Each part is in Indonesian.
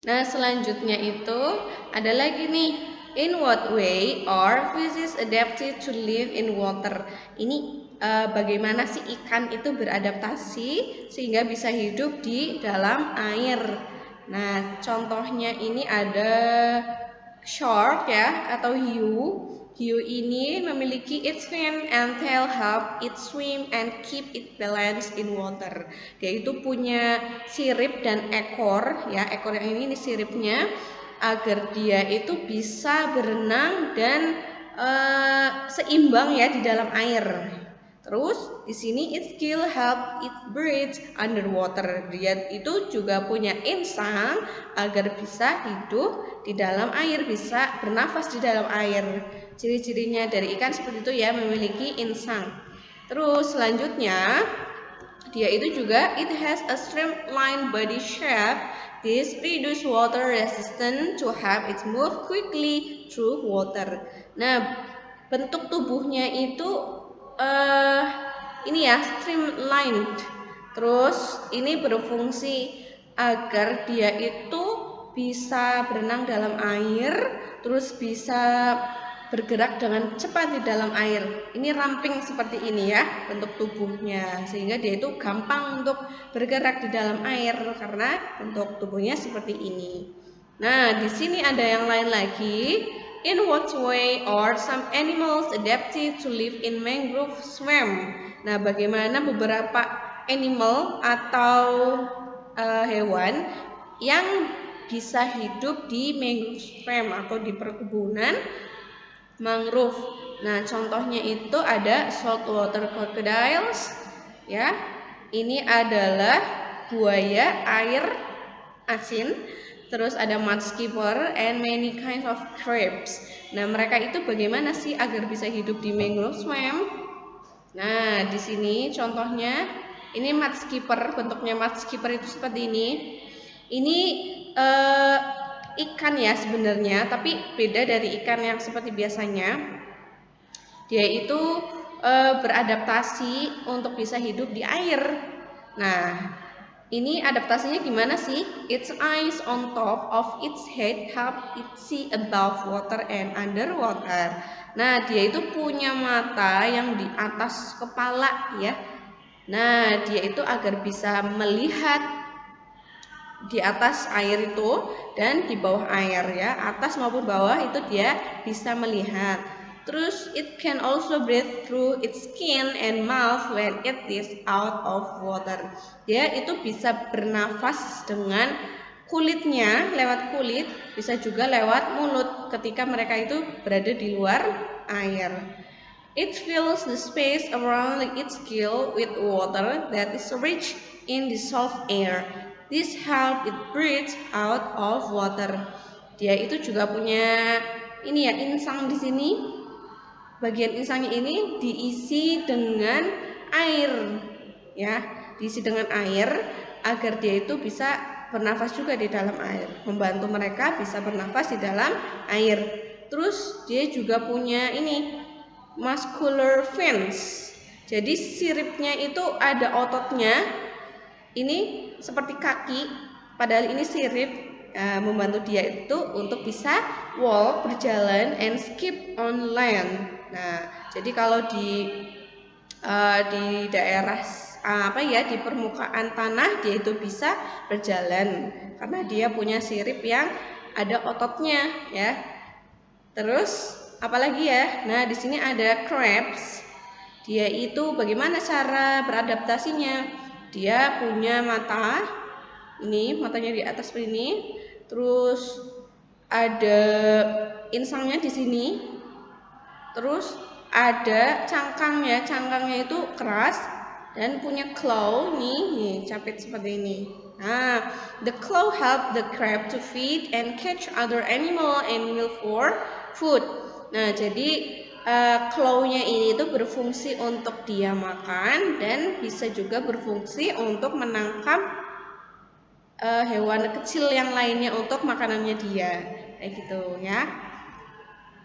Nah, selanjutnya itu ada lagi nih. In what way are fishes adapted to live in water? Ini bagaimana sih ikan itu beradaptasi sehingga bisa hidup di dalam air. Nah, contohnya ini ada shark ya atau hiu. Hiu ini memiliki its fin and tail help it swim and keep it balanced in water. Dia itu punya sirip dan ekor ya, ekor yang ini siripnya agar dia itu bisa berenang dan seimbang ya di dalam air. Terus di sini it skill help it breathe underwater. Dia itu juga punya insang agar bisa hidup di dalam air, bisa bernafas di dalam air. Ciri-cirinya dari ikan seperti itu ya, memiliki insang. Terus selanjutnya dia itu juga it has a streamlined body shape. This reduce water resistance to have it move quickly through water. Nah, bentuk tubuhnya itu eh ini ya streamlined. Terus ini berfungsi agar dia itu bisa berenang dalam air, terus bisa bergerak dengan cepat di dalam air. Ini ramping seperti ini ya bentuk tubuhnya, sehingga dia itu gampang untuk bergerak di dalam air karena bentuk tubuhnya seperti ini. Nah, di sini ada yang lain lagi. In what way are some animals adapted to live in mangrove swamp? Nah, bagaimana beberapa animal atau hewan yang bisa hidup di mangrove swamp atau di perkebunan mangrove. Nah, contohnya itu ada saltwater crocodiles ya. Ini adalah buaya air asin. Terus ada mudskipper and many kinds of crabs. Nah, mereka itu bagaimana sih agar bisa hidup di mangrove swamp? Nah, di sini contohnya ini mudskipper, bentuknya mudskipper itu seperti ini. Ini eh, ikan ya sebenarnya, tapi beda dari ikan yang seperti biasanya. Dia itu beradaptasi untuk bisa hidup di air. Nah, ini adaptasinya gimana sih? Its eyes on top of its head help it see above water and underwater. Nah, dia itu punya mata yang di atas kepala ya. Nah, dia itu agar bisa melihat di atas air itu dan di bawah air ya, atas maupun bawah itu dia bisa melihat. Terus it can also breathe through its skin and mouth when it is out of water. Dia itu bisa bernafas dengan kulitnya, lewat kulit, bisa juga lewat mulut ketika mereka itu berada di luar air. It fills the space around its gill with water that is rich in dissolved air. This helps it breathe out of water. Dia itu juga punya ini ya insang di sini. Bagian insangnya ini diisi dengan air, ya, diisi dengan air agar dia itu bisa bernafas juga di dalam air, membantu mereka bisa bernafas di dalam air. Terus dia juga punya ini muscular fins. Jadi siripnya itu ada ototnya. Ini seperti kaki, padahal ini sirip membantu dia itu untuk bisa walk, berjalan, and skip on land. Nah, jadi kalau di daerah di permukaan tanah dia itu bisa berjalan karena dia punya sirip yang ada ototnya ya. Terus apalagi ya? Nah, di sini ada crabs. Dia itu bagaimana cara beradaptasinya? Dia punya mata. Ini matanya di atas seperti ini. Terus ada insangnya di sini. Terus ada cangkangnya. Cangkangnya itu keras dan punya claw nih, capit seperti ini. Nah, the claw help the crab to feed and catch other animal and meal for food. Nah, jadi claw-nya ini itu berfungsi untuk dia makan dan bisa juga berfungsi untuk menangkap hewan kecil yang lainnya untuk makanannya dia. Kayak gitu ya.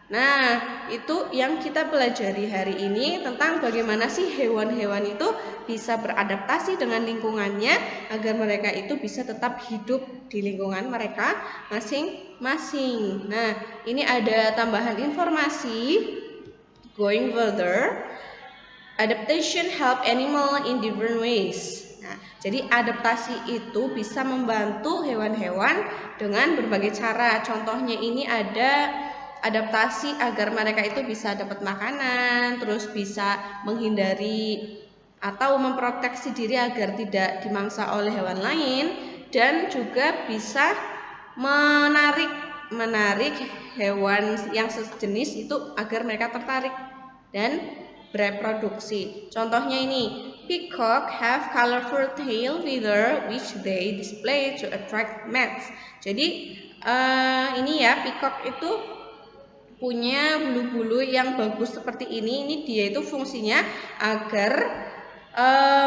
Nah, itu yang kita pelajari hari ini tentang bagaimana sih hewan-hewan itu bisa beradaptasi dengan lingkungannya agar mereka itu bisa tetap hidup di lingkungan mereka masing-masing. Nah, ini ada tambahan informasi. Going further, adaptation help animal in different ways. Nah, jadi adaptasi itu bisa membantu hewan-hewan dengan berbagai cara. Contohnya ini ada adaptasi agar mereka itu bisa dapat makanan, terus bisa menghindari atau memproteksi diri agar tidak dimangsa oleh hewan lain, dan juga bisa menarik hewan yang sejenis itu agar mereka tertarik dan bereproduksi. Contohnya ini, peacock have colorful tail feather which they display to attract mates. Jadi ini ya, peacock itu punya bulu-bulu yang bagus seperti ini. Ini dia itu fungsinya agar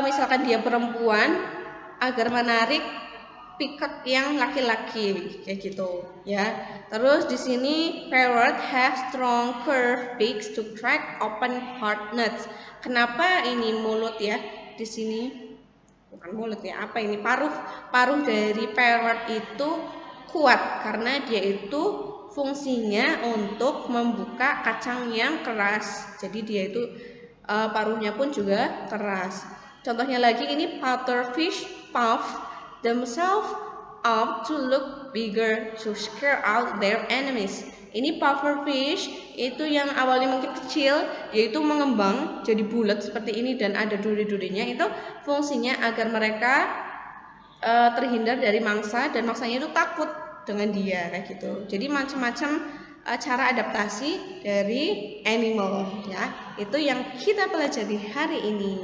misalkan dia perempuan, agar menarik peacock yang laki-laki kayak gitu ya. Terus di sini parrot have strong curved beaks to crack open hard nuts. Kenapa ini mulut ya? Di sini bukan mulut ya, apa ini, paruh dari parrot itu kuat karena dia itu fungsinya untuk membuka kacang yang keras. Jadi dia itu paruhnya pun juga keras. Contohnya lagi ini pufferfish puff themselves up to look bigger to scare out their enemies. Ini pufferfish itu yang awalnya mungkin kecil, yaitu mengembang jadi bulat seperti ini dan ada duri-durinya. Itu fungsinya agar mereka terhindar dari mangsa dan mangsanya itu takut dengan dia kayak gitu. Jadi macam-macam cara adaptasi dari animal ya. Itu yang kita pelajari hari ini.